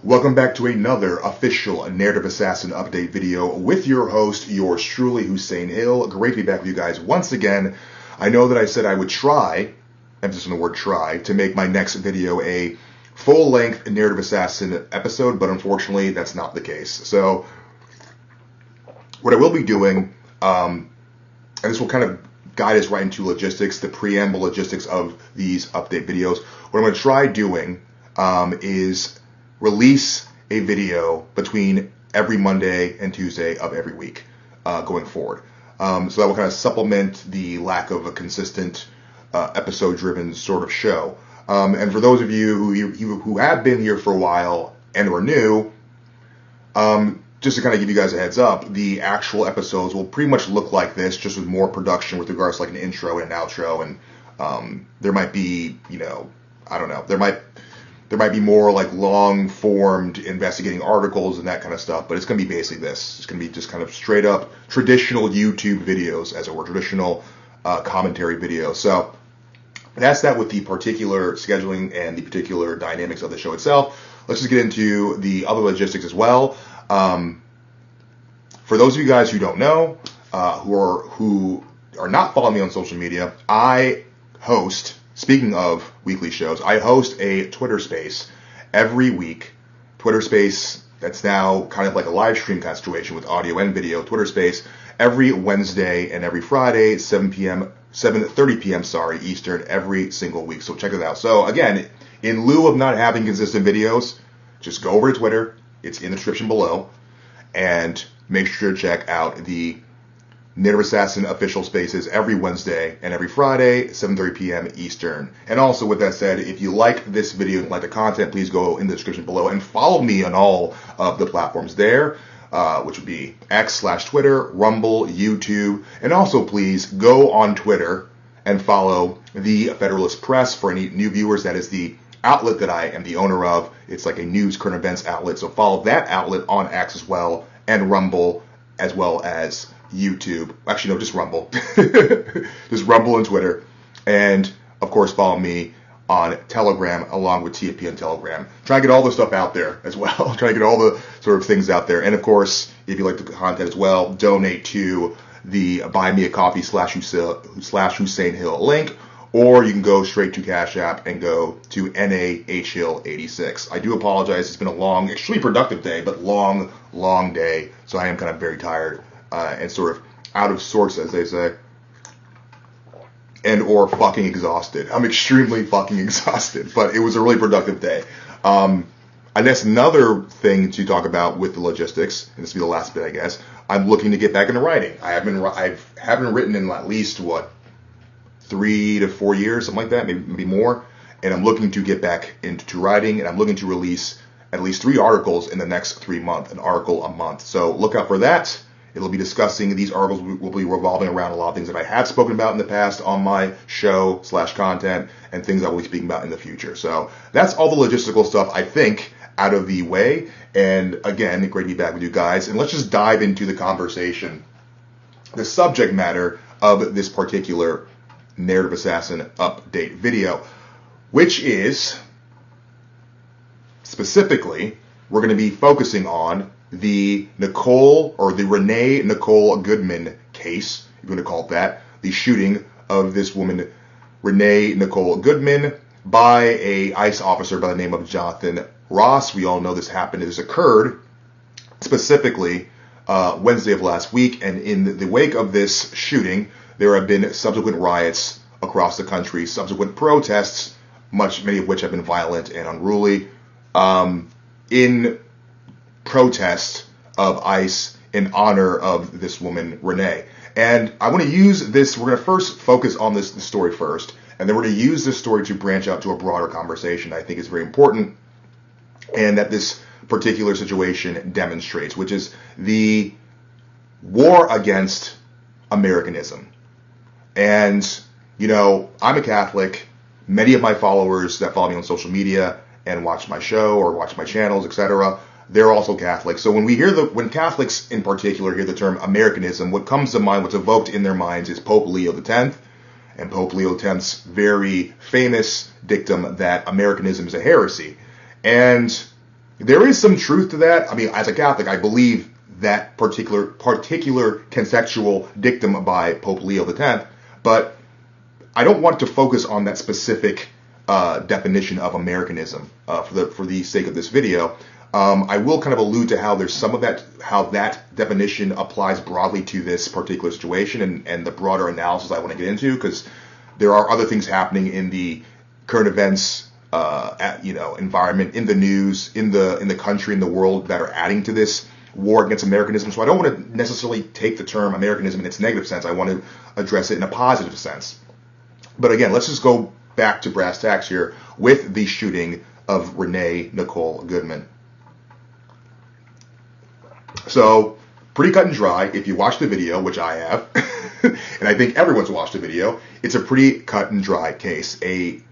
Welcome back to another official Narrative Assassin update video with your host, yours truly, Hussein Hill. Great to be back with you guys once again. I know that I said I would try, emphasis on the word try, to make my next video a full-length Narrative Assassin episode, but unfortunately that's not the case. So what I will be doing, and this will kind of guide us right into logistics, the preamble logistics of these update videos. What I'm going to try doing is release a video between every Monday and Tuesday of every week going forward. So that will kind of supplement the lack of a consistent episode-driven sort of show. And for those of you who have been here for a while and are new, just to kind of give you guys a heads up, the actual episodes will pretty much look like this, just with more production with regards to like an intro and an outro, and there might be, I don't know, there might be more like long-formed investigating articles and that kind of stuff, but it's going to be basically this. It's going to be just kind of straight up traditional YouTube videos, as it were, traditional commentary videos. So that's that with the particular scheduling and the particular dynamics of the show itself. Let's just get into the other logistics as well. For those of you guys who don't know, who are not following me on social media, I host, speaking of weekly shows, I host a Twitter space every week. Twitter space that's now kind of like a live stream kind of situation with audio and video. Twitter space every Wednesday and every Friday, 7:30 p.m. Eastern, every single week. So check it out. So again, in lieu of not having consistent videos, just go over to Twitter. It's in the description below, and make sure to check out the Narrative Assassin official spaces every Wednesday and every Friday, 7:30 p.m. Eastern. And also, with that said, if you like this video and like the content, please go in the description below and follow me on all of the platforms there, which would be X/Twitter, Rumble, YouTube, and also please go on Twitter and follow the Federalist Press for any new viewers. That is the outlet that I am the owner of. It's like a news, current events outlet, so follow that outlet on X as well, and Rumble, as well as YouTube. Actually, no, just Rumble. Just Rumble and Twitter. And, of course, follow me on Telegram, along with TFP on Telegram. Try to get all the stuff out there as well. Try to get all the sort of things out there. And, of course, if you like the content as well, donate to the Buy Me a Coffee /Hussein Hill link, or you can go straight to Cash App and go to NAHill86. I do apologize. It's been a long, extremely productive day, but long day. So I am kind of very tired and sort of out of sorts, as they say, and or fucking exhausted. I'm extremely fucking exhausted, but it was a really productive day. And that's another thing to talk about with the logistics, and this will be the last bit, I guess. I'm looking to get back into writing. I haven't written in at least, 3 to 4 years, something like that, maybe more. And I'm looking to get back into writing, and I'm looking to release at least 3 articles in the next 3 months, an article a month. So look out for that. It'll be discussing, these articles will be revolving around a lot of things that I have spoken about in the past on my show /content, and things I will be speaking about in the future. So that's all the logistical stuff, I think, out of the way. And again, great to be back with you guys. And let's just dive into the conversation, the subject matter of this particular Narrative Assassin update video, which is specifically, we're going to be focusing on the Renee Nichole Goodman case, if you want to call it that, the shooting of this woman, Renee Nichole Goodman, by a ICE officer by the name of Jonathan Ross. We all know this happened. This occurred specifically Wednesday of last week, and in the wake of this shooting, there have been subsequent riots across the country, subsequent protests, many of which have been violent and unruly, in protest of ICE in honor of this woman, Renee. And I want to use this, we're going to first focus on the story first, and then we're going to use this story to branch out to a broader conversation I think is very important, and that this particular situation demonstrates, which is the war against Americanism. And, I'm a Catholic. Many of my followers that follow me on social media and watch my show or watch my channels, etc., they're also Catholic. So when Catholics in particular hear the term Americanism, what comes to mind, what's evoked in their minds is Pope Leo X, and Pope Leo X's very famous dictum that Americanism is a heresy. And there is some truth to that. I mean, as a Catholic, I believe that particular contextual dictum by Pope Leo X, but I don't want to focus on that specific definition of Americanism for the sake of this video. I will kind of allude to how there's some of that, how that definition applies broadly to this particular situation and the broader analysis I want to get into, because there are other things happening in the current events, environment, in the news, in the country, in the world, that are adding to this war against Americanism. So I don't want to necessarily take the term Americanism in its negative sense. I want to address it in a positive sense. But again, let's just go back to brass tacks here with the shooting of Renee Nichole Goodman. So, pretty cut and dry. If you watch the video, which I have, and I think everyone's watched the video, it's a pretty cut and dry case. A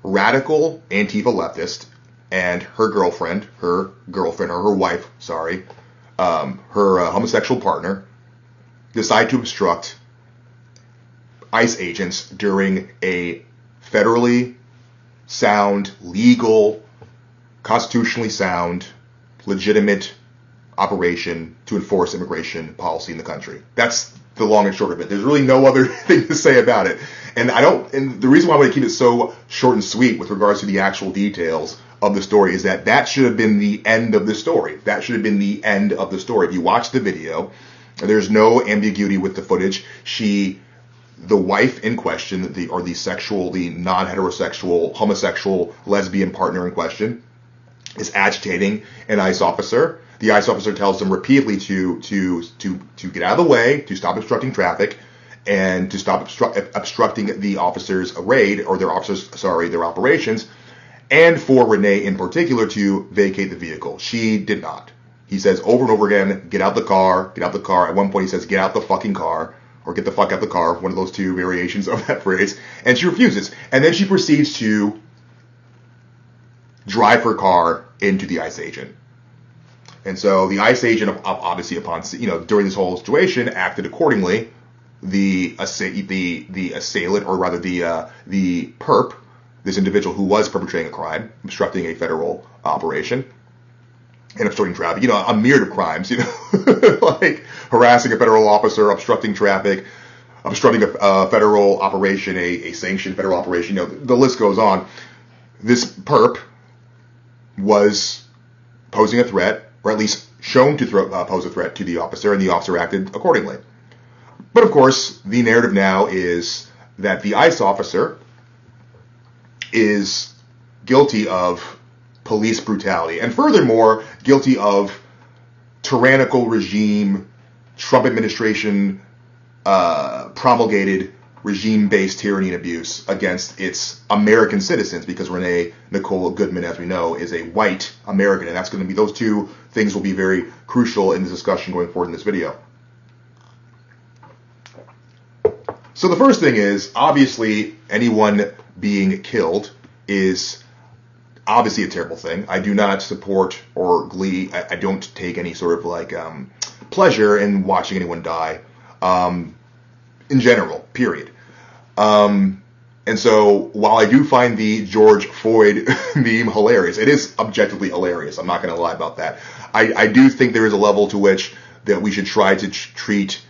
radical Antifa leftist and her wife, her homosexual partner, decide to obstruct ICE agents during a federally sound, legal, constitutionally sound, legitimate operation to enforce immigration policy in the country. That's the long and short of it. There's really no other thing to say about it. And the reason why I want to keep it so short and sweet with regards to the actual details of the story is that should have been the end of the story. That should have been the end of the story. If you watch the video, there's no ambiguity with the footage. The wife in question, the non-heterosexual, homosexual, lesbian partner in question, is agitating an ICE officer. The ICE officer tells them repeatedly to get out of the way, to stop obstructing traffic, and to stop obstructing the officers' raid, or their operations, and for Renee in particular to vacate the vehicle. She did not. He says over and over again, get out the car, get out the car. At one point he says, get out the fucking car, or get the fuck out the car, one of those two variations of that phrase, and she refuses. And then she proceeds to drive her car into the ICE agent. And so the ICE agent, obviously upon, during this whole situation, acted accordingly. The assailant, or rather the perp, this individual who was perpetrating a crime, obstructing a federal operation, and obstructing traffic, a myriad of crimes, like harassing a federal officer, obstructing traffic, obstructing a federal operation, a sanctioned federal operation, the list goes on. This perp was posing a threat, or at least shown to pose a threat to the officer, and the officer acted accordingly. But of course, the narrative now is that the ICE officer is guilty of police brutality, and furthermore, guilty of tyrannical regime, Trump administration promulgated regime-based tyranny and abuse against its American citizens, because Renee Nichole Goodman, as we know, is a white American, and that's going to be, those two things will be very crucial in the discussion going forward in this video. So the first thing is, obviously, anyone being killed is obviously a terrible thing. I do not support or glee. I don't take any sort of pleasure in watching anyone die, in general, period. And so while I do find the George Floyd meme hilarious, it is objectively hilarious. I'm not going to lie about that. I do think there is a level to which that we should try to treat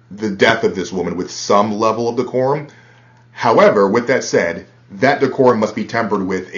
the death of this woman with some level of decorum. However, with that said, that decorum must be tempered with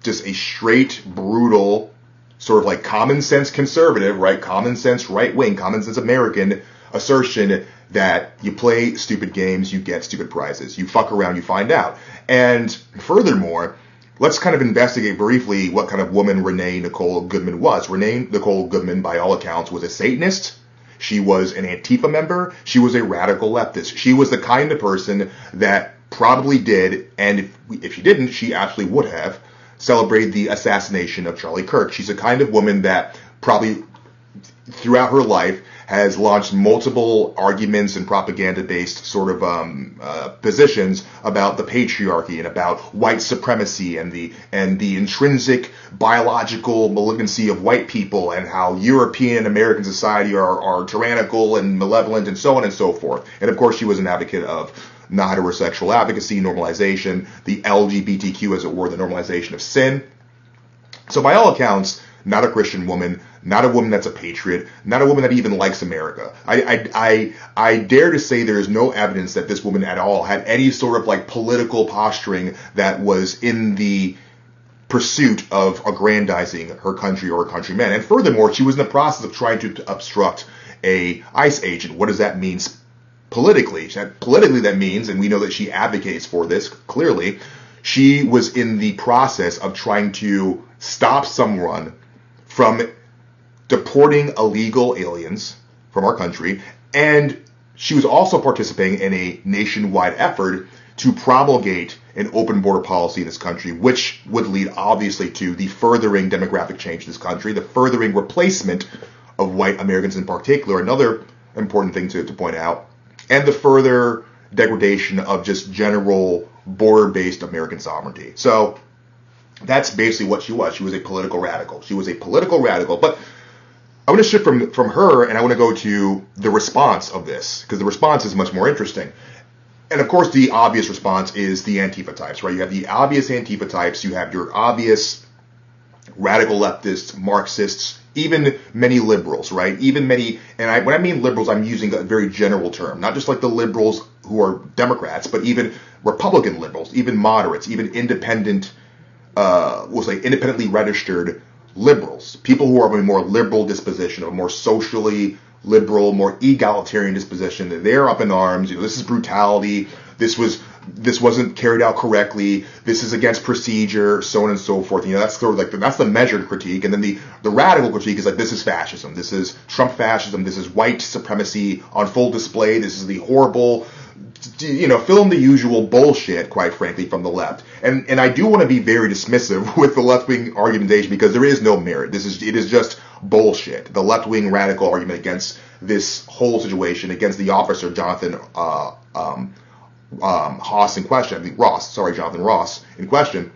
just a straight, brutal, sort of like common sense conservative, right? Common sense right wing, common sense American assertion that you play stupid games, you get stupid prizes. You fuck around, you find out. And furthermore, let's kind of investigate briefly what kind of woman Renee Nichole Goodman was. Renee Nichole Goodman, by all accounts, was a Satanist. She was an Antifa member. She was a radical leftist. She was the kind of person that probably did, and if she didn't, she actually would have, celebrated the assassination of Charlie Kirk. She's the kind of woman that probably throughout her life has launched multiple arguments and propaganda-based sort of positions about the patriarchy and about white supremacy and the intrinsic biological malignancy of white people, and how European American society are tyrannical and malevolent and so on and so forth. And of course, she was an advocate of non-heterosexual advocacy, normalization, the LGBTQ, as it were, the normalization of sin. So by all accounts, not a Christian woman, not a woman that's a patriot, not a woman that even likes America. I dare to say there is no evidence that this woman at all had any sort of like political posturing that was in the pursuit of aggrandizing her country or her countrymen. And furthermore, she was in the process of trying to obstruct a ICE agent. What does that mean politically? Politically, that means, and we know that she advocates for this clearly, she was in the process of trying to stop someone from deporting illegal aliens from our country, and she was also participating in a nationwide effort to promulgate an open border policy in this country, which would lead obviously to the furthering demographic change in this country, the furthering replacement of white Americans in particular, another important thing to point out, and the further degradation of just general border-based American sovereignty. So that's basically what she was. She was a political radical. But I want to shift from her, and I want to go to the response of this, because the response is much more interesting. And of course, the obvious response is the Antifa types, right? You have the obvious Antifa types, you have your obvious radical leftists, Marxists, even many liberals, right? Even many, and when I mean liberals, I'm using a very general term, not just like the liberals who are Democrats, but even Republican liberals, even moderates, even independent, we'll say independently registered liberals, people who are of a more liberal disposition, of a more socially liberal, more egalitarian disposition. They're up in arms. This is brutality. This wasn't carried out correctly. This is against procedure, so on and so forth. That's sort of like that's the measured critique, and then the radical critique is like, this is fascism. This is Trump fascism. This is white supremacy on full display. This is the horrible, fill in the usual bullshit, quite frankly, from the left. And I do want to be very dismissive with the left-wing argumentation, because there is no merit. It is just bullshit. The left-wing radical argument against this whole situation, against the officer, Jonathan Jonathan Ross in question,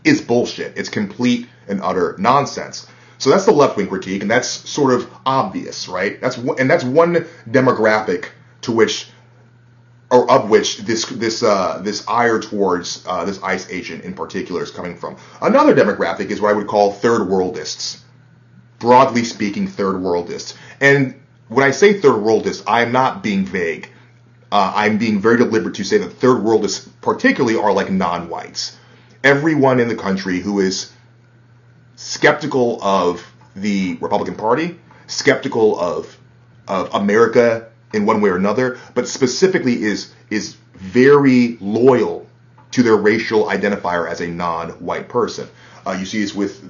is bullshit. It's complete and utter nonsense. So that's the left-wing critique, and that's sort of obvious, right? That's one demographic to which, or of which, this ire towards this ICE agent in particular is coming from. Another demographic is what I would call third worldists. Broadly speaking, third worldists. And when I say third worldists, I am not being vague. I'm being very deliberate to say that third worldists particularly are like non-whites. Everyone in the country who is skeptical of the Republican Party, skeptical of America in one way or another, but specifically is very loyal to their racial identifier as a non-white person. You see this with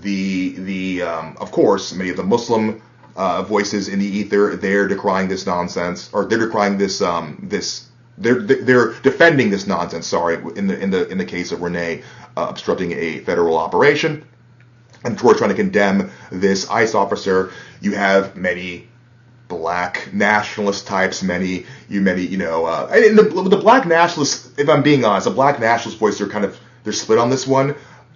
of course, many of the Muslim voices in the ether. They're decrying this nonsense, or they're decrying they're defending this nonsense. Sorry, in the case of Renee obstructing a federal operation, and towards trying to condemn this ICE officer. You have many black nationalist types, and the black nationalists, if I'm being honest, the black nationalist voice, they're split on this one.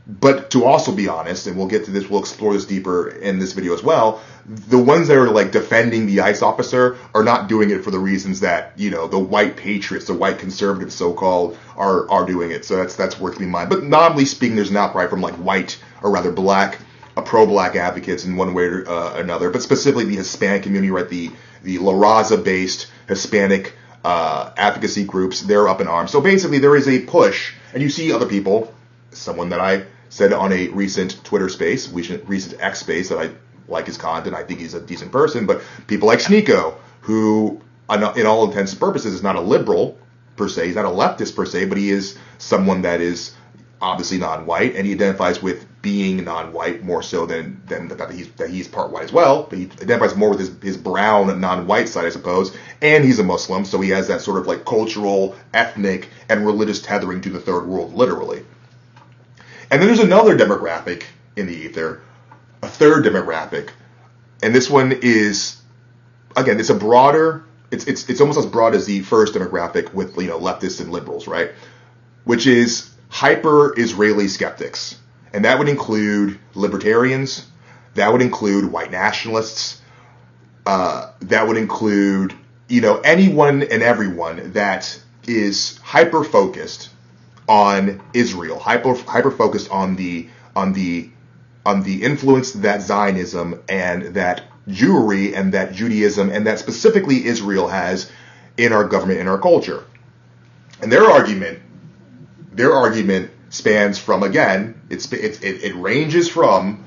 But to also be honest, and we'll get to this, we'll explore this deeper in this video as well, the ones that are like defending the ICE officer are not doing it for the reasons that, the white patriots, the white conservatives so-called, are doing it. So that's worth keeping in mind. But nominally speaking, there's an outcry from like white, or rather black, pro-black advocates in one way or another, but specifically the Hispanic community, right? The La Raza-based Hispanic advocacy groups, they're up in arms. So basically there is a push, and you see other people, someone that I said on a recent Twitter space, recent X space, that I like his content, I think he's a decent person, but people like Sneeko, who in all intents and purposes is not a liberal per se, he's not a leftist per se, but he is someone that is obviously non-white, and he identifies with being non-white more so than the fact that he's part white as well, but he identifies more with his brown non-white side, I suppose, and he's a Muslim, so he has that sort of like cultural, ethnic, and religious tethering to the third world, literally. And then there's another demographic in the ether, a third demographic, and this one is, again, it's almost as broad as the first demographic with leftists and liberals, right? Which is hyper-Israeli skeptics. And that would include libertarians, that would include white nationalists, that would include, anyone and everyone that is hyper-focused on Israel, hyper-focused on the the influence that Zionism and that Jewry and that Judaism and that specifically Israel has in our government, in our culture. And their argument spans from, again, it ranges from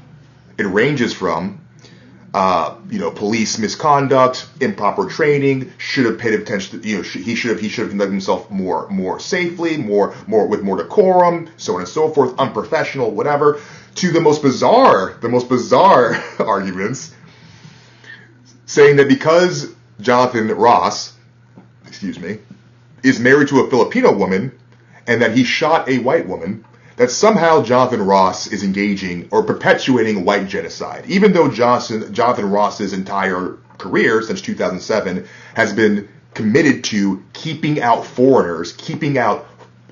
police misconduct, improper training, should have paid attention to, he should have conducted himself more safely, more with more decorum, so on and so forth, unprofessional, whatever, to the most bizarre arguments, saying that because Jonathan Ross, is married to a Filipino woman, and that he shot a white woman, that somehow Jonathan Ross is engaging or perpetuating white genocide, even though Jonathan Ross's entire career since 2007 has been committed to keeping out foreigners,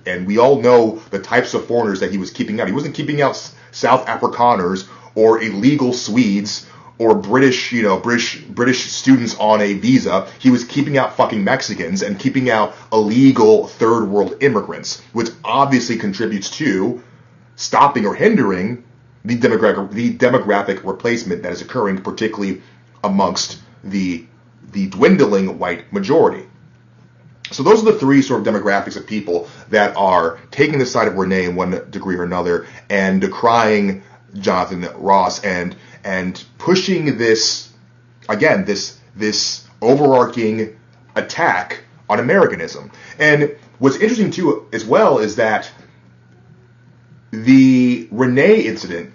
and we all know the types of foreigners that he was keeping out. He wasn't keeping out South Afrikaners or illegal Swedes or British students on a visa. He was keeping out fucking Mexicans and keeping out illegal third world immigrants, which obviously contributes to stopping or hindering the demographic replacement that is occurring, particularly amongst the dwindling white majority. So those are the three sort of demographics of people that are taking the side of Renee in one degree or another and decrying Jonathan Ross and pushing this overarching attack on Americanism. And what's interesting too as well is that the Renee incident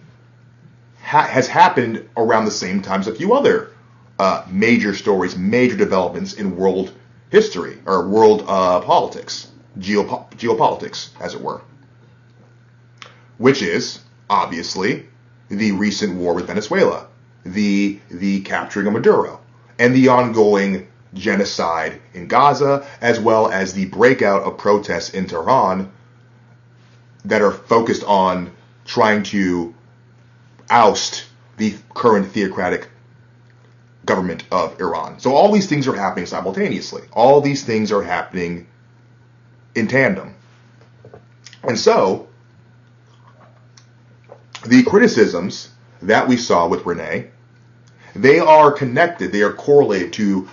has happened around the same time as a few other major stories, major developments in world history or world politics, geopolitics, as it were, which is obviously the recent war with Venezuela, the capturing of Maduro, and the ongoing genocide in Gaza, as well as the breakout of protests in Tehran that are focused on trying to oust the current theocratic government of Iran. So all these things are happening simultaneously. All these things are happening in tandem. And so the criticisms that we saw with Renee, they are connected, they are correlated to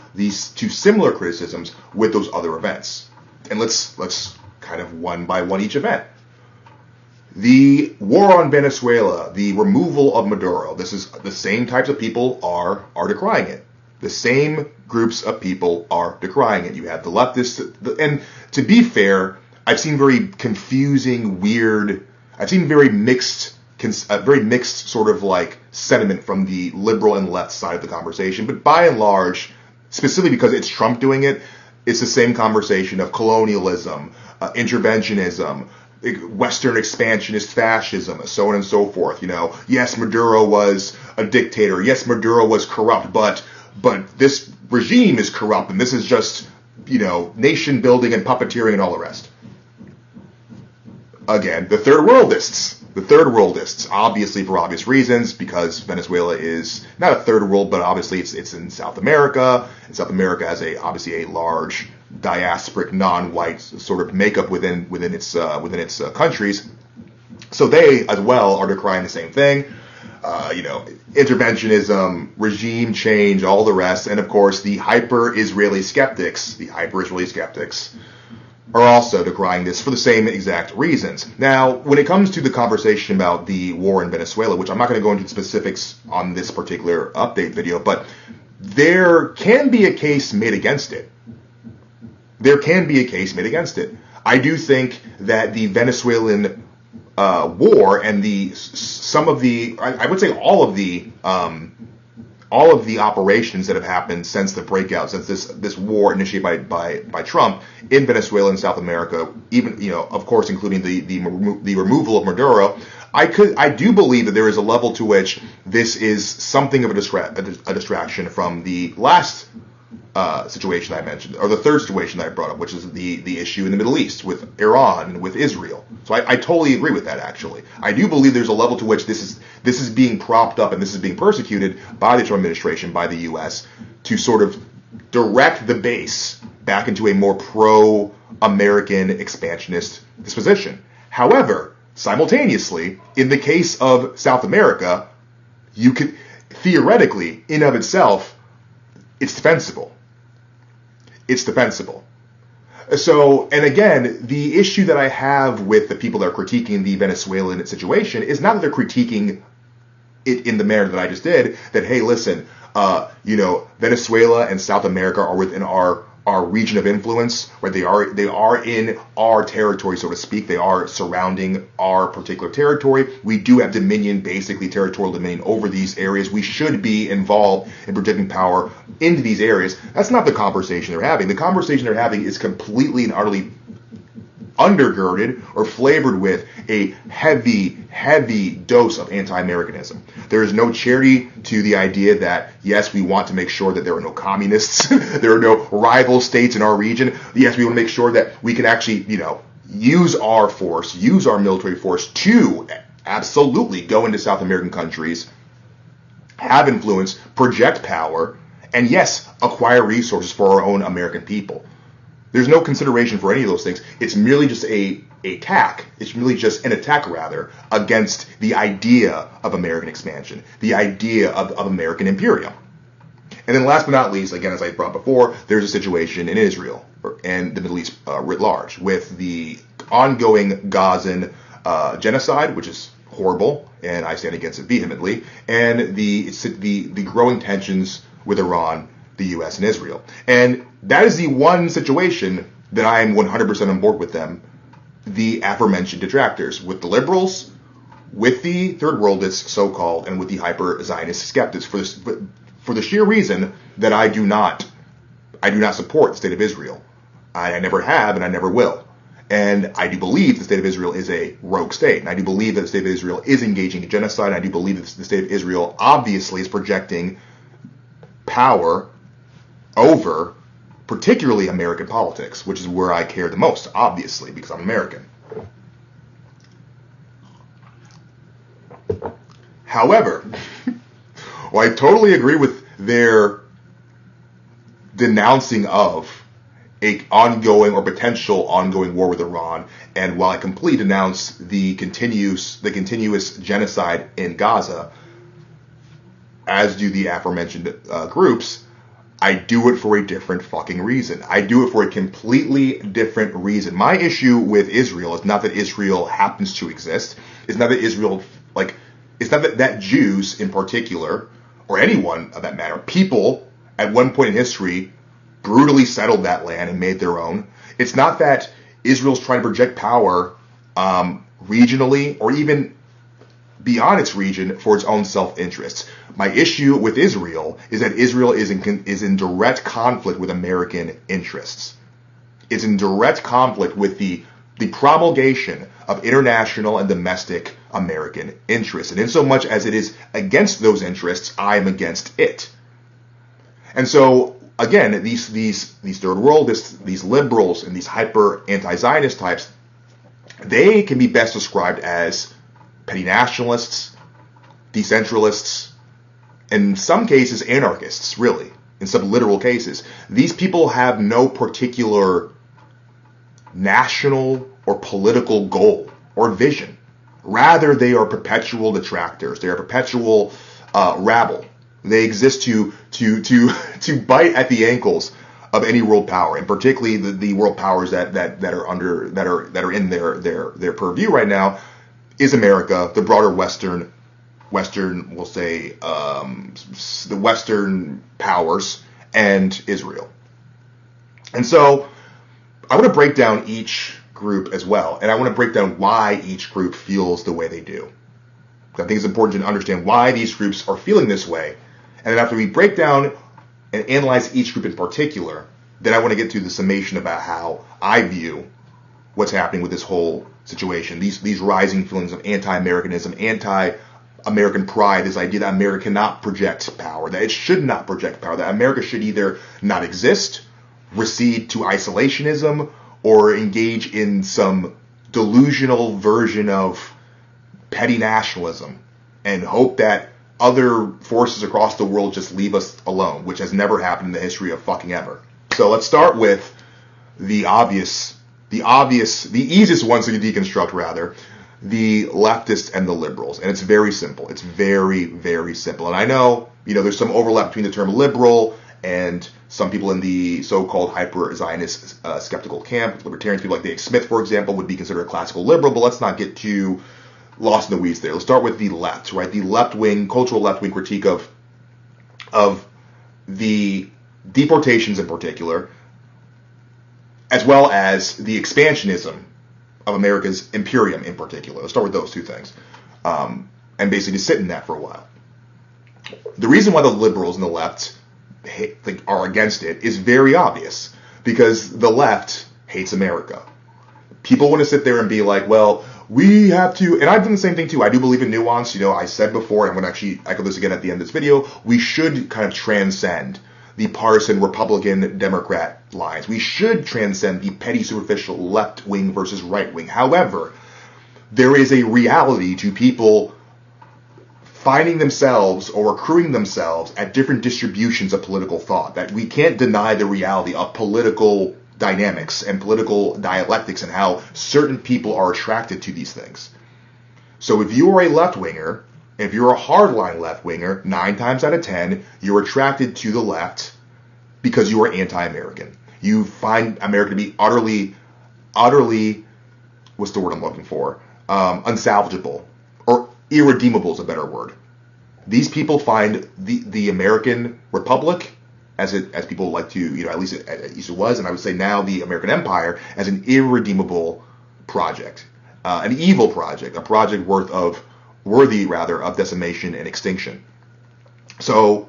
similar criticisms with those other events. And let's kind of one by one each event. The war on Venezuela, the removal of Maduro, this is the same types of people are decrying it. The same groups of people are decrying it. You have the leftists, and to be fair, I've seen very confusing, weird, I've seen very mixed sort of like sentiment from the liberal and left side of the conversation. But by and large, specifically because it's Trump doing it, it's the same conversation of colonialism, interventionism, Western expansionist fascism, so on and so forth. Yes, Maduro was a dictator. Yes, Maduro was corrupt, but this regime is corrupt, and this is just, nation building and puppeteering and all the rest. Again, the third worldists, obviously for obvious reasons, because Venezuela is not a third world, but obviously it's in South America, and South America has obviously a large diasporic, non-white sort of makeup within its countries. So they as well are decrying the same thing. Interventionism, regime change, all the rest, and of course the hyper-Israeli skeptics are also decrying this for the same exact reasons. Now, when it comes to the conversation about the war in Venezuela, which I'm not going to go into specifics on this particular update video, but there can be a case made against it. I do think that the Venezuelan war and I would say all of the operations that have happened since the breakout, since this war initiated by Trump in Venezuela and South America, even of course including the removal of Maduro, I do believe that there is a level to which this is something of a distraction from the last situation I mentioned, or the third situation that I brought up, which is the issue in the Middle East with Iran and with Israel. So I totally agree with that, actually. I do believe there's a level to which this is being propped up and this is being persecuted by the Trump administration, by the U.S., to sort of direct the base back into a more pro-American expansionist disposition. However, Simultaneously, in the case of South America, you could, theoretically, in of itself, it's defensible. It's defensible. So, and again, the issue that I have with the people that are critiquing the Venezuelan situation is not that they're critiquing it in the manner that I just did, that, hey, listen, Venezuela and South America are within our region of influence, where they are in our territory, so to speak. They are surrounding our particular territory. We do have dominion, basically territorial dominion over these areas. We should be involved in projecting power into these areas. That's not the conversation they're having. The conversation they're having is completely and utterly undergirded or flavored with a heavy dose of anti-Americanism. There is no charity to the idea that, yes, we want to make sure that there are no communists, there are no rival states in our region. Yes, we want to make sure that we can actually, use our force, use our military force to absolutely go into South American countries, have influence, project power, and yes, acquire resources for our own American people. There's no consideration for any of those things. It's merely just an attack against the idea of American expansion, the idea of American imperium. And then last but not least, again, as I brought before, there's a situation in Israel and the Middle East writ large with the ongoing Gazan genocide, which is horrible, and I stand against it vehemently, and the growing tensions with Iran, the U.S. and Israel. And that is the one situation that I am 100% on board with them, the aforementioned detractors, with the liberals, with the third worldists, so-called, and with the hyper-Zionist skeptics, for the sheer reason that I do not support the state of Israel. I never have, and I never will. And I do believe the state of Israel is a rogue state. And I do believe that the state of Israel is engaging in genocide. And I do believe that the state of Israel obviously is projecting power over particularly American politics, which is where I care the most, obviously, because I'm American. However, while I totally agree with their denouncing of a ongoing or potential ongoing war with Iran, and while I completely denounce the continuous genocide in Gaza, as do the aforementioned groups, I do it for a different fucking reason. I do it for a completely different reason. My issue with Israel is not that Israel happens to exist. It's not that it's not that Jews in particular, or anyone of that matter, people at one point in history brutally settled that land and made their own. It's not that Israel's trying to project power regionally or even beyond its region for its own self-interest. My issue with Israel is that Israel is in direct conflict with American interests. It's in direct conflict with the promulgation of international and domestic American interests. And in so much as it is against those interests, I am against it. And so, again, these third worldists, these liberals, and these hyper anti-Zionist types, they can be best described as petty nationalists, decentralists, and in some cases anarchists, really, in some literal cases. These people have no particular national or political goal or vision. Rather, they are perpetual detractors. They are perpetual rabble. They exist to bite at the ankles of any world power, and particularly the world powers that are in their purview right now is America, the broader Western, we'll say, the Western powers, and Israel. And so I want to break down each group as well, and I want to break down why each group feels the way they do. I think it's important to understand why these groups are feeling this way, and then after we break down and analyze each group in particular, then I want to get to the summation about how I view what's happening with this whole situation, these rising feelings of anti-Americanism, anti-American pride, this idea that America cannot project power, that it should not project power, that America should either not exist, recede to isolationism, or engage in some delusional version of petty nationalism and hope that other forces across the world just leave us alone, which has never happened in the history of fucking ever. So let's start with the easiest ones to deconstruct, rather, the leftists and the liberals. And it's very simple. It's very, very simple. And I know, there's some overlap between the term liberal and some people in the so-called hyper-Zionist skeptical camp. Libertarians, people like Dave Smith, for example, would be considered a classical liberal, but let's not get too lost in the weeds there. Let's start with the left, right? The left-wing, cultural left-wing critique of the deportations in particular, as well as the expansionism of America's imperium in particular. Let's start with those two things. And basically just sit in that for a while. The reason why the liberals and the left are against it is very obvious, because the left hates America. People want to sit there and be like, well, we have to, and I've done the same thing too. I do believe in nuance. I said before, and I'm going to actually echo this again at the end of this video, we should kind of transcend the partisan Republican Democrat lines. We should transcend the petty superficial left wing versus right wing. However, there is a reality to people finding themselves or accruing themselves at different distributions of political thought, that we can't deny the reality of political dynamics and political dialectics and how certain people are attracted to these things. So if you are a left-winger, if you're a hardline left-winger, 9 times out of 10, you're attracted to the left because you are anti-American. You find America to be utterly, what's the word I'm looking for? Unsalvageable, or irredeemable is a better word. These people find the American Republic, as people like to, at least it was, and I would say now the American Empire, as an irredeemable project, an evil project, a project worthy of decimation and extinction. So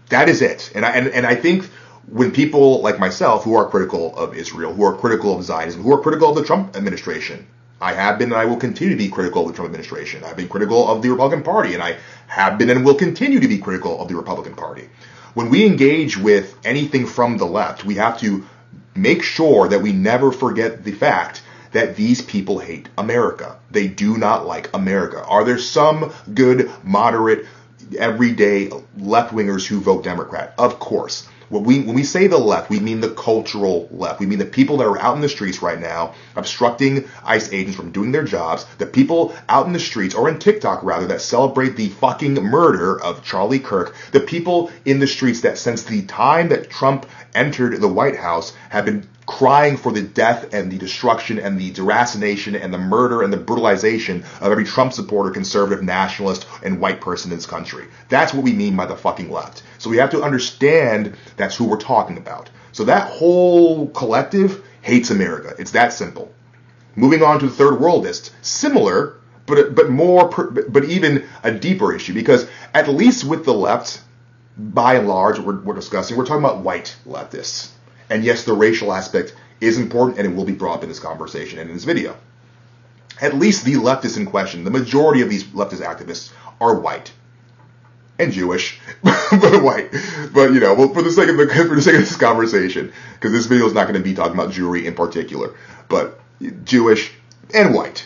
that is it. And I think when people like myself, who are critical of Israel, who are critical of Zionism, who are critical of the Trump administration, I have been and I will continue to be critical of the Trump administration. I've been critical of the Republican Party, and I have been and will continue to be critical of the Republican Party. When we engage with anything from the left, we have to make sure that we never forget the fact that these people hate America. They do not like America. Are there some good, moderate, everyday left-wingers who vote Democrat? Of course. When we say the left, we mean the cultural left. We mean the people that are out in the streets right now obstructing ICE agents from doing their jobs. The people out in the streets, or in TikTok rather, that celebrate the fucking murder of Charlie Kirk. The people in the streets that since the time that Trump entered the White House have been crying for the death and the destruction and the deracination and the murder and the brutalization of every Trump supporter, conservative, nationalist, and white person in this country. That's what we mean by the fucking left. So we have to understand that's who we're talking about. So that whole collective hates America. It's that simple. Moving on to the third worldists, similar, but even a deeper issue, because at least with the left, by and large, we're discussing, we're talking about white leftists. And yes, the racial aspect is important, and it will be brought up in this conversation and in this video. At least the leftists in question, the majority of these leftist activists, are white and Jewish, but white. But for the sake of this conversation, because this video is not going to be talking about Jewry in particular, but Jewish and white,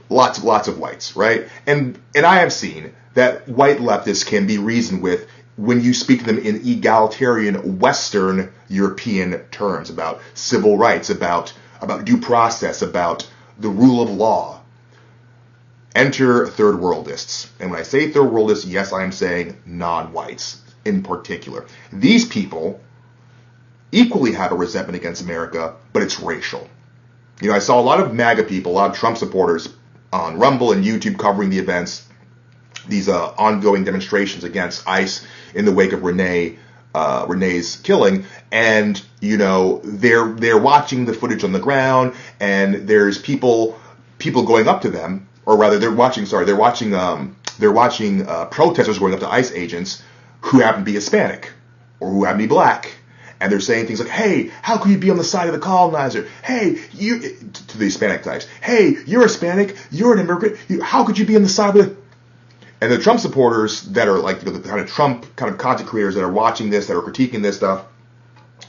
lots of whites, right? And I have seen that white leftists can be reasoned with when you speak to them in egalitarian Western European terms about civil rights, about due process, about the rule of law. Enter third worldists. And when I say third worldists, yes, I am saying non-whites in particular. These people equally have a resentment against America, but it's racial. I saw a lot of MAGA people, a lot of Trump supporters on Rumble and YouTube covering the events, these ongoing demonstrations against ICE in the wake of Renee's killing, and they're watching the footage on the ground, and there's people going up to them, or rather they're watching protesters going up to ICE agents who happen to be Hispanic or who happen to be black, and they're saying things like, "Hey, how could you be on the side of the colonizer? Hey, you," to the Hispanic types, "Hey, you're Hispanic, you're an immigrant, how could you be on the side of the..." And the Trump supporters that are like the kind of Trump kind of content creators that are watching this, that are critiquing this stuff,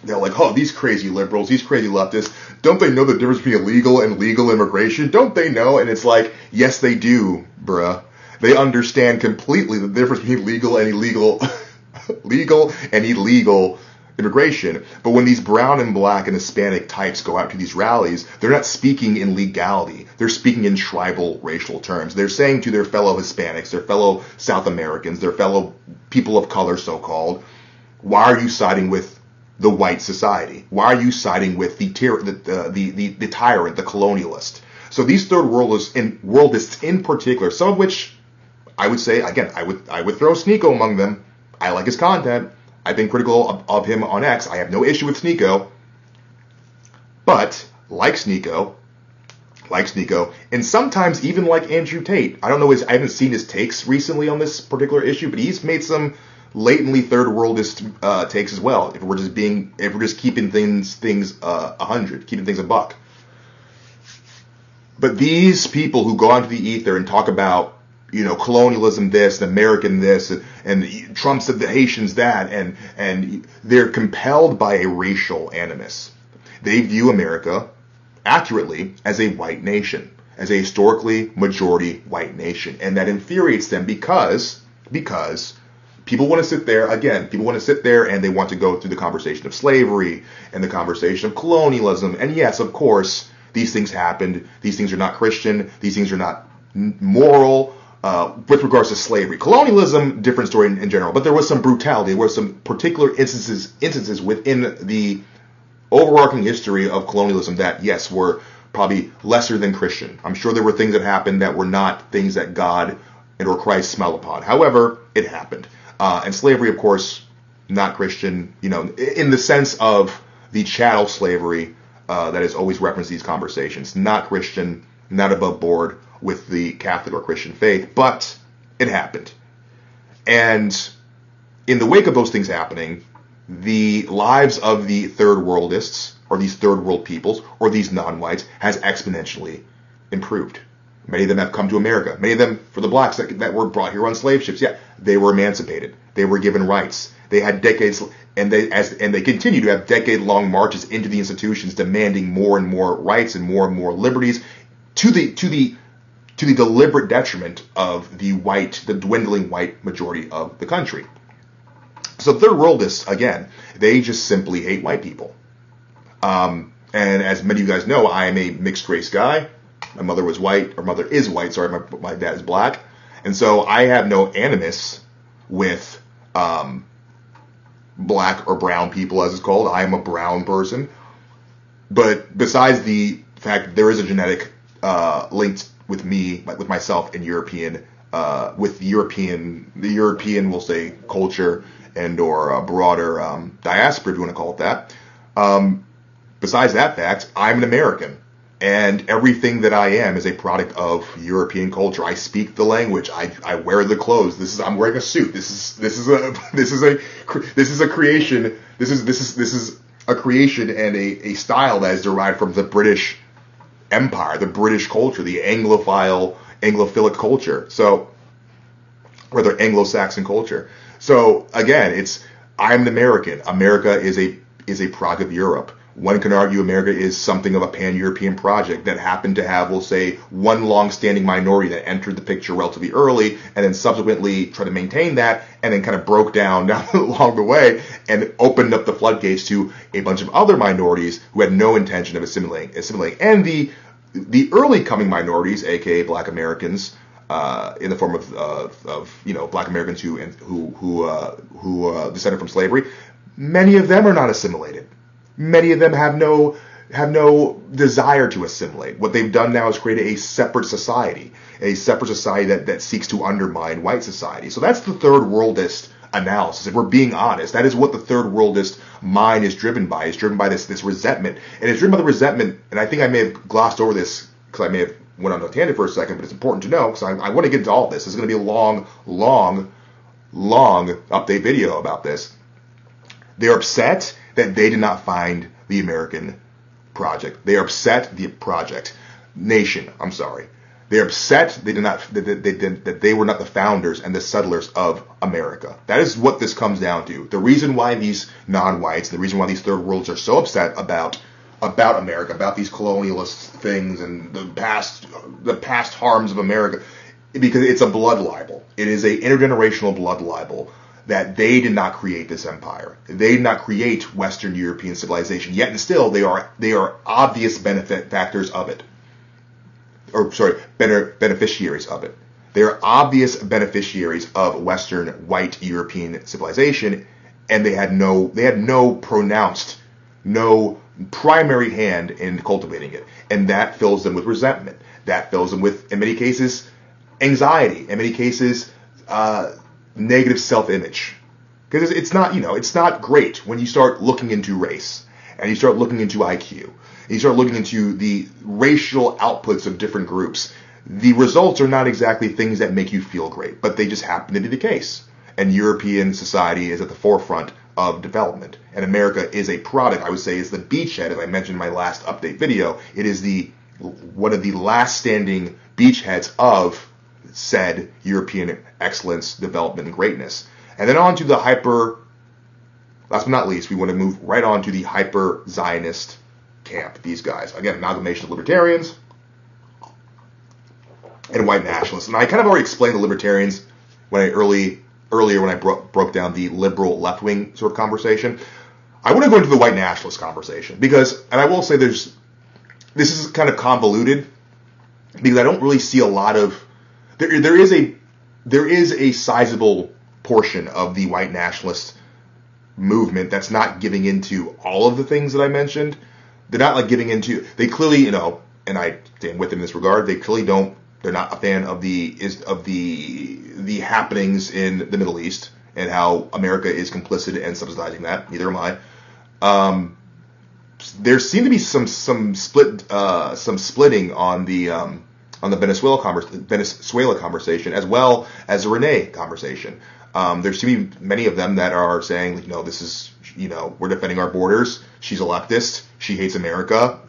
they're like, "Oh, these crazy liberals, these crazy leftists, don't they know the difference between illegal and legal immigration? Don't they know?" And it's like, yes, they do, bruh. They understand completely the difference between legal and illegal immigration. But when these brown and black and Hispanic types go out to these rallies, they're not speaking in legality. They're speaking in tribal racial terms. They're saying to their fellow Hispanics, their fellow South Americans, their fellow people of color, so-called, why are you siding with the white society? Why are you siding with the tyrant, the colonialist? So these third worldists in particular, some of which I would say, again, I would throw Sneeko among them. I like his content. I've been critical of him on X. I have no issue with Sneeko. But, like Sneeko, and sometimes even like Andrew Tate. I haven't seen his takes recently on this particular issue, but he's made some latently third worldist takes as well. If we're just keeping things 100, keeping things a buck. But these people who go onto the ether and talk about, colonialism this, and American this, and Trump said the Haitians that, and they're compelled by a racial animus. They view America accurately as a white nation, as a historically majority white nation, and that infuriates them because people want to sit there and they want to go through the conversation of slavery and the conversation of colonialism. And yes, of course, these things happened. These things are not Christian. These things are not moral. With regards to slavery, colonialism, different story in general, but there was some brutality. There were some particular instances within the overarching history of colonialism that, yes, were probably lesser than Christian. I'm sure there were things that happened that were not things that God and or Christ smelled upon. However, it happened. And slavery, of course, not Christian, in the sense of the chattel slavery that is always referenced in these conversations. Not Christian, not above board with the Catholic or Christian faith, but it happened. And in the wake of those things happening, the lives of the third worldists, or these third world peoples, or these non-whites, has exponentially improved. Many of them have come to America. Many of them, for the blacks that were brought here on slave ships, they were emancipated. They were given rights. They had decades, and they continue to have decade-long marches into the institutions, demanding more and more rights and more liberties, to the deliberate detriment of the dwindling white majority of the country. So third worldists, again, they just simply hate white people. And as many of you guys know, I am a mixed race guy. My mother is white, sorry, my dad is black. And so I have no animus with black or brown people, as it's called. I am a brown person. But besides the fact that there is a genetic link with myself and with the European, we'll say, culture and or broader diaspora, if you want to call it that. Besides that fact, I'm an American. And everything that I am is a product of European culture. I speak the language. I wear the clothes. I'm wearing a suit. This is a creation. This is a creation and a style that is derived from the British Empire, the British culture, the Anglophilic culture. So, rather Anglo-Saxon culture. So again, I'm an American. America is a product of Europe. One can argue America is something of a pan-European project that happened to have, we'll say, one long-standing minority that entered the picture relatively early and then subsequently tried to maintain that and then kind of broke down along the way and opened up the floodgates to a bunch of other minorities who had no intention of assimilating. And the early coming minorities, aka Black Americans, in the form of Black Americans who descended from slavery, many of them are not assimilated. Many of them have no desire to assimilate. What they've done now is create a separate society that seeks to undermine white society. So that's the third worldist analysis. If we're being honest, that is what the third worldist mind is driven by. It's driven by this resentment, and it's driven by the resentment. And I think I may have glossed over this because I may have went on a tangent for a second, but it's important to know because I want to get into all of this. It's going to be a long update video about this. They're upset that they did not find the American project. They are upset the project nation. I'm sorry. They're upset that they were not the founders and the settlers of America. That is what this comes down to. The reason why these non-whites, the reason why these third worlds are so upset about America, about these colonialist things and the past harms of America, because it's a blood libel. It is a intergenerational blood libel that they did not create this empire. They did not create Western European civilization, yet and still they are obvious benefactors of it. Beneficiaries of it. They are obvious beneficiaries of Western white European civilization, and they had no pronounced, no primary hand in cultivating it. And that fills them with resentment. That fills them with, in many cases, anxiety. In many cases, negative self-image. Because it's not great when you start looking into race, and you start looking into IQ, and you start looking into the racial outputs of different groups. The results are not exactly things that make you feel great, but they just happen to be the case. And European society is at the forefront of development. And America is a product, I would say, is the beachhead, as I mentioned in my last update video. It is one of the last standing beachheads of said European excellence, development, and greatness. And then on to the last but not least, we want to move right on to the hyper-Zionist camp. These guys, again, amalgamation of libertarians and white nationalists. And I kind of already explained the libertarians earlier when I broke down the liberal left-wing sort of conversation. I want to go into the white nationalist conversation because, and I will say this is kind of convoluted because I don't really see a lot of, there is a sizable portion of the white nationalist movement that's not giving into all of the things that I mentioned. They're not like giving into, they clearly, and I stand with them in this regard, they're not a fan of the happenings in the Middle East and how America is complicit and subsidizing that. Neither am I. There seemed to be some splitting on the Venezuela conversation as well as the Renee conversation. There seem to be many of them that are saying, this is, we're defending our borders. She's a leftist. She hates America.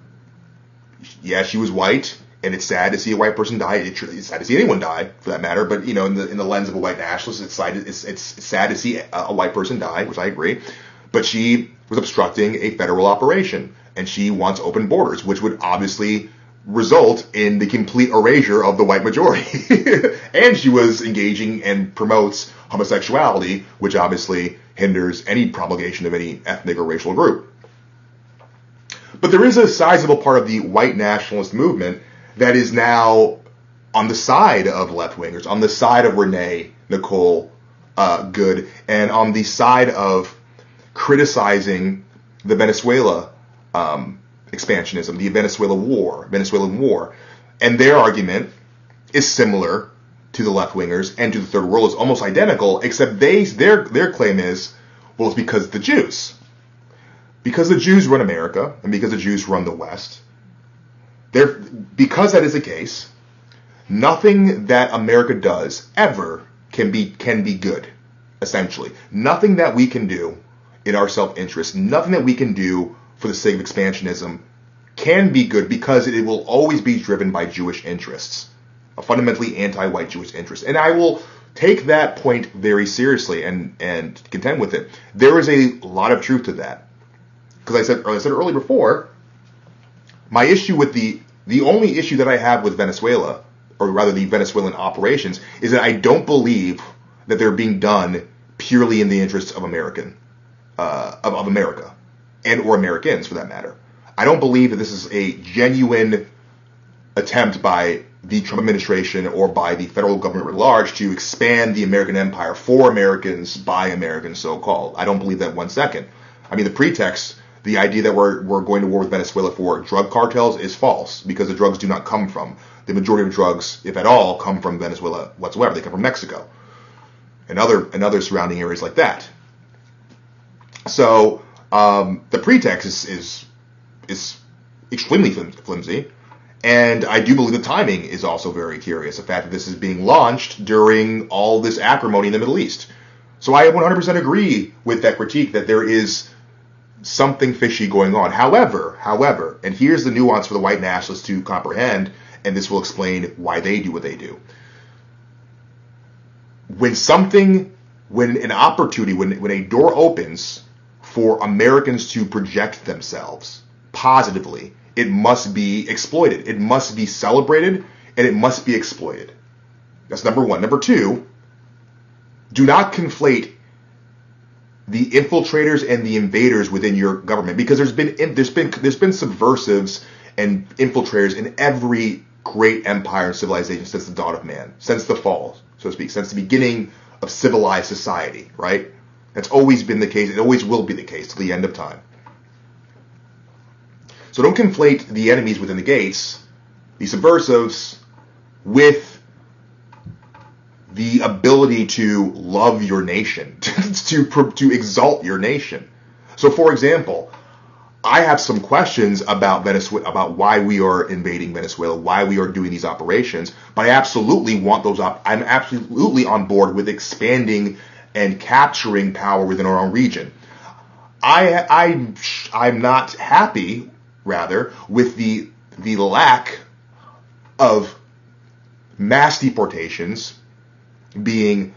Yeah, she was white. And it's sad to see a white person die. It's sad to see anyone die, for that matter. But in the lens of a white nationalist, it's sad to see a white person die, which I agree. But she was obstructing a federal operation, and she wants open borders, which would obviously result in the complete erasure of the white majority. And she was engaging and promotes homosexuality, which obviously hinders any promulgation of any ethnic or racial group. But there is a sizable part of the white nationalist movement that is now on the side of left-wingers, on the side of Renee Nichole Good, and on the side of criticizing the Venezuela expansionism, the Venezuelan war. And their argument is similar to the left-wingers and to the Third World. It's almost identical, except their claim is, well, it's because of the Jews. Because the Jews run America, and because the Jews run the West, because that is the case, nothing that America does ever can be good, essentially. Nothing that we can do in our self-interest, nothing that we can do for the sake of expansionism can be good because it will always be driven by Jewish interests, a fundamentally anti-white Jewish interest. And I will take that point very seriously and contend with it. There is a lot of truth to that. Because I said earlier before, my issue with the only issue that I have with Venezuela, or rather the Venezuelan operations, is that I don't believe that they're being done purely in the interests of America, and or Americans for that matter. I don't believe that this is a genuine attempt by the Trump administration or by the federal government at large to expand the American empire for Americans by Americans, so-called. I don't believe that 1 second. I mean, the pretext, the idea that we're going to war with Venezuela for drug cartels is false, because the drugs do not come from, the majority of drugs, if at all, come from Venezuela whatsoever. They come from Mexico and other surrounding areas like that. So the pretext is extremely flimsy, and I do believe the timing is also very curious. The fact that this is being launched during all this acrimony in the Middle East. So I 100% agree with that critique that there is something fishy going on. However, and here's the nuance for the white nationalists to comprehend, and this will explain why they do what they do. When an opportunity, when a door opens for Americans to project themselves positively, it must be exploited. It must be celebrated, and it must be exploited. That's number one. Number two, do not conflate the infiltrators and the invaders within your government, because there's been subversives and infiltrators in every great empire and civilization since the dawn of man, since the fall, so to speak, since the beginning of civilized society, right? That's always been the case. It always will be the case till the end of time. So don't conflate the enemies within the gates, the subversives, with the ability to love your nation, to exalt your nation. So, for example, I have some questions about Venezuela, about why we are invading Venezuela, why we are doing these operations, but I absolutely want those I'm absolutely on board with expanding and capturing power within our own region. I'm not happy, rather, with the lack of mass deportations being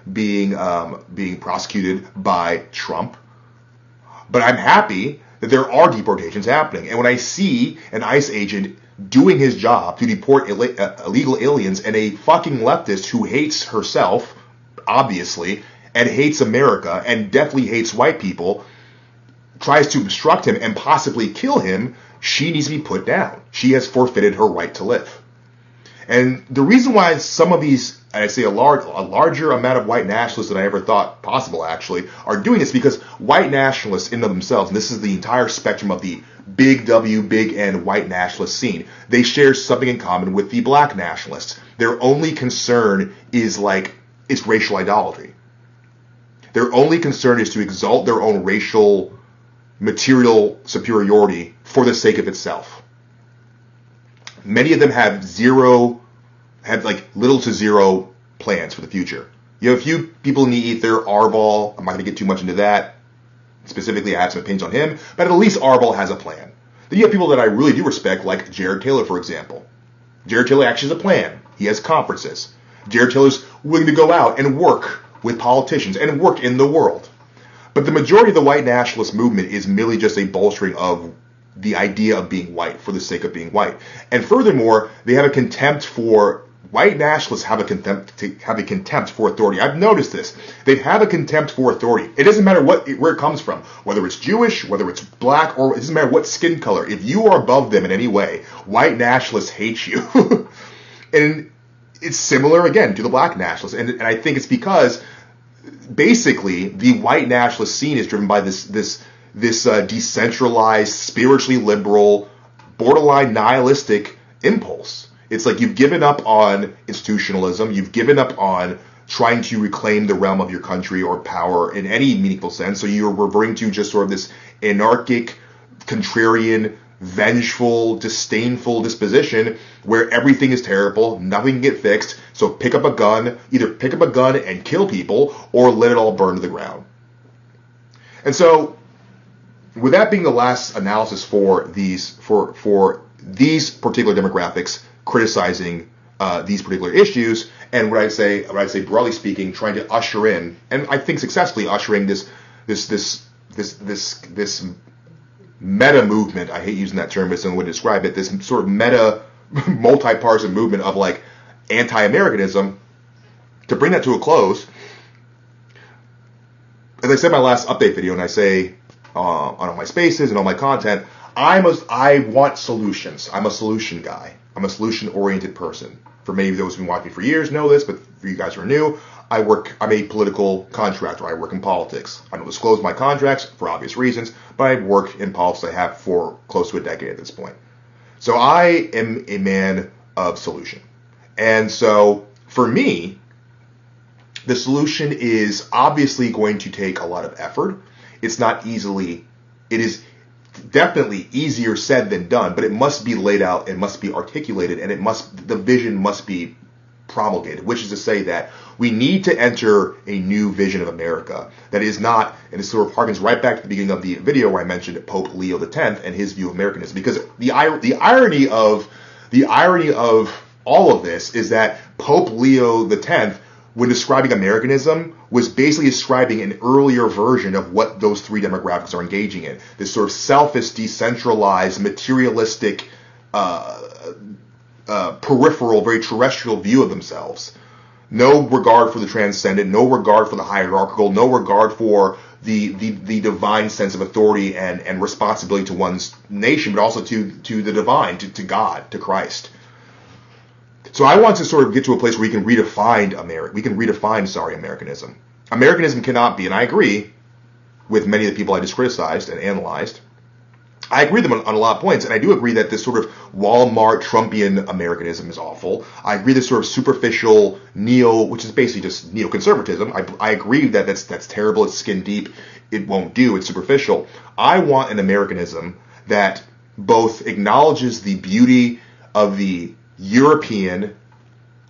prosecuted by Trump, but I'm happy that there are deportations happening. And when I see an ICE agent doing his job to deport illegal aliens, and a fucking leftist who hates herself, obviously, and hates America, and definitely hates white people, tries to obstruct him and possibly kill him, she needs to be put down. She has forfeited her right to live. And the reason why some of these, and I say a larger amount of white nationalists than I ever thought possible, actually, are doing this, because white nationalists in themselves, and this is the entire spectrum of the big W, big N white nationalist scene, they share something in common with the black nationalists. Their only concern is racial idolatry. Their only concern is to exalt their own racial, material superiority for the sake of itself. Many of them have little to zero plans for the future. You have a few people in the ether. Arbol, I'm not going to get too much into that. Specifically, I have some opinions on him, but at least Arbol has a plan. Then you have people that I really do respect, like Jared Taylor, for example. Jared Taylor actually has a plan. He has conferences. Jared Taylor's willing to go out and work with politicians and work in the world. But the majority of the white nationalist movement is merely just a bolstering of the idea of being white for the sake of being white. And furthermore, they have a contempt for, white nationalists have a contempt for authority. I've noticed this. They have a contempt for authority. It doesn't matter where it comes from, whether it's Jewish, whether it's black, or it doesn't matter what skin color. If you are above them in any way, white nationalists hate you. And it's similar, again, to the black nationalists. And I think it's because basically the white nationalist scene is driven by this decentralized, spiritually liberal, borderline nihilistic impulse. It's like you've given up on institutionalism, you've given up on trying to reclaim the realm of your country or power in any meaningful sense, so you're reverting to just sort of this anarchic, contrarian, vengeful, disdainful disposition where everything is terrible, nothing can get fixed, so either pick up a gun and kill people, or let it all burn to the ground. And so, with that being the last analysis for these particular demographics criticizing these particular issues, and what I'd say broadly speaking, trying to usher in, and I think successfully ushering this meta movement. I hate using that term, but it's the only way to describe it. This sort of meta, multi-partisan movement of anti-Americanism. To bring that to a close, as I said in my last update video, and I say on all my spaces and all my content, I want solutions. I'm a solution guy. I'm a solution-oriented person. For many of those who've been watching me for years know this, but for you guys who are new, I'm a political contractor. I work in politics. I don't disclose my contracts for obvious reasons, but I work in politics. I have for close to a decade at this point. So I am a man of solution. And so for me, the solution is obviously going to take a lot of effort. It is definitely easier said than done, but it must be laid out, it must be articulated, and the vision must be promulgated, which is to say that we need to enter a new vision of America that is not, and it sort of harkens right back to the beginning of the video where I mentioned Pope Leo X and his view of Americanism, because the irony of all of this is that Pope Leo X, when describing Americanism, was basically describing an earlier version of what those three demographics are engaging in. This sort of selfish, decentralized, materialistic, peripheral, very terrestrial view of themselves. No regard for the transcendent, no regard for the hierarchical, no regard for the divine sense of authority and responsibility to one's nation, but also to the divine, to God, to Christ. So I want to sort of get to a place where we can redefine Americanism. Americanism cannot be, and I agree with many of the people I just criticized and analyzed. I agree with them on a lot of points, and I do agree that this sort of Walmart Trumpian Americanism is awful. I agree this sort of superficial which is basically just neoconservatism. I agree that that's terrible, it's skin deep, it won't do, it's superficial. I want an Americanism that both acknowledges the beauty of the European,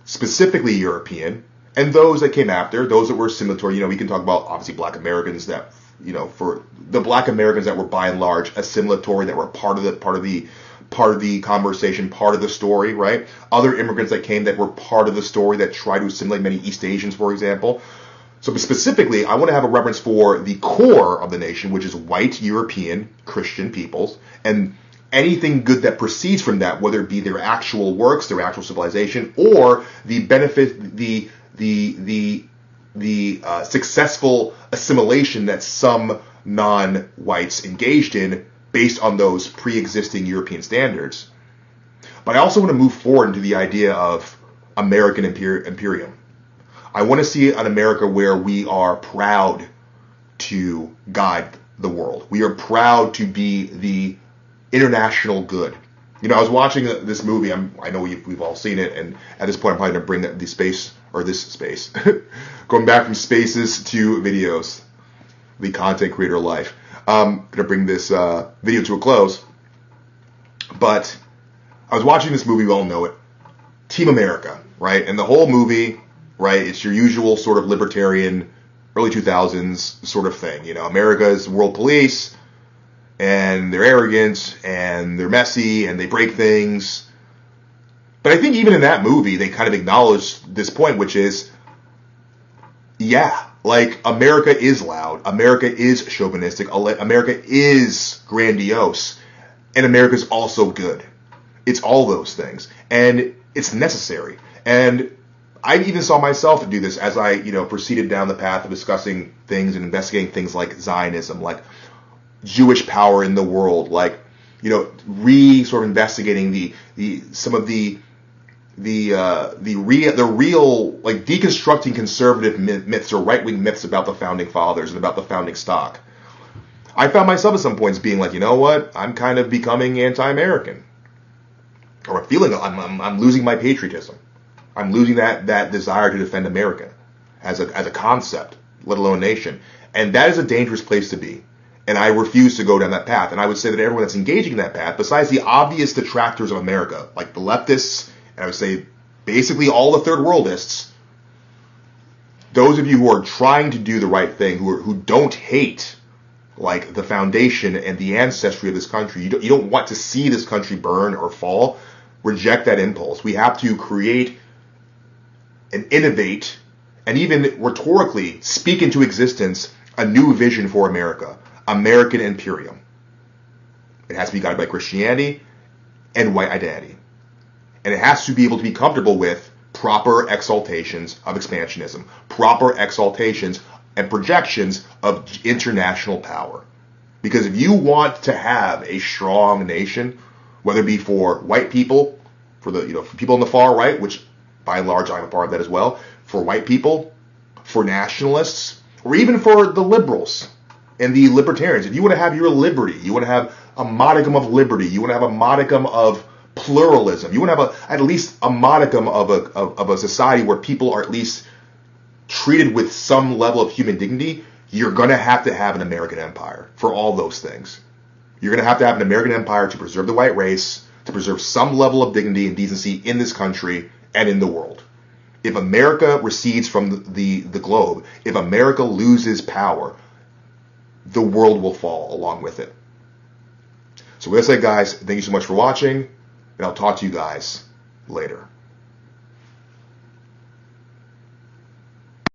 specifically European, and those that came after, those that were assimilatory. We can talk about obviously Black Americans that, for the Black Americans that were by and large assimilatory, that were part of the conversation, part of the story, right? Other immigrants that came that were part of the story that tried to assimilate many East Asians, for example. So specifically, I want to have a reverence for the core of the nation, which is white European Christian peoples, and anything good that proceeds from that, whether it be their actual works, their actual civilization, or the benefit, the successful assimilation that some non-whites engaged in based on those pre-existing European standards. But I also want to move forward into the idea of American imperium. I want to see an America where we are proud to guide the world. We are proud to be the international good. I was watching this movie. I know we've all seen it, and at this point, I'm probably going to bring this space, going back from spaces to videos, the content creator life. I'm going to bring this video to a close. But I was watching this movie. We all know it, Team America, right? And the whole movie, right? It's your usual sort of libertarian, early 2000s sort of thing. America's world police. And they're arrogant, and they're messy, and they break things. But I think even in that movie, they kind of acknowledged this point, which is, America is loud, America is chauvinistic, America is grandiose, and America's also good. It's all those things, and it's necessary. And I even saw myself do this as I, proceeded down the path of discussing things and investigating things like Zionism, like Jewish power in the world, sort of investigating the real deconstructing conservative myths or right-wing myths about the founding fathers and about the founding stock. I found myself at some points being like, I'm kind of becoming anti-American, or feeling I'm losing my patriotism. I'm losing that desire to defend America as a concept, let alone a nation, and that is a dangerous place to be. And I refuse to go down that path. And I would say that everyone that's engaging in that path, besides the obvious detractors of America, like the leftists, and I would say basically all the third worldists, those of you who are trying to do the right thing, who don't hate the foundation and the ancestry of this country, you don't want to see this country burn or fall, reject that impulse. We have to create and innovate and even rhetorically speak into existence a new vision for America. American imperium. It has to be guided by Christianity and white identity. And it has to be able to be comfortable with proper exaltations of expansionism, proper exaltations and projections of international power. Because if you want to have a strong nation, whether it be for white people, for people on the far right, which by and large I'm a part of that as well, for white people, for nationalists, or even for the liberals and the libertarians, if you want to have your liberty, you want to have a modicum of liberty, you want to have a modicum of pluralism, you want to have at least a modicum of a society where people are at least treated with some level of human dignity, you're going to have an American empire for all those things. You're going to have an American empire to preserve the white race, to preserve some level of dignity and decency in this country and in the world. If America recedes from the globe, if America loses power, the world will fall along with it. So with that said, guys, thank you so much for watching, and I'll talk to you guys later.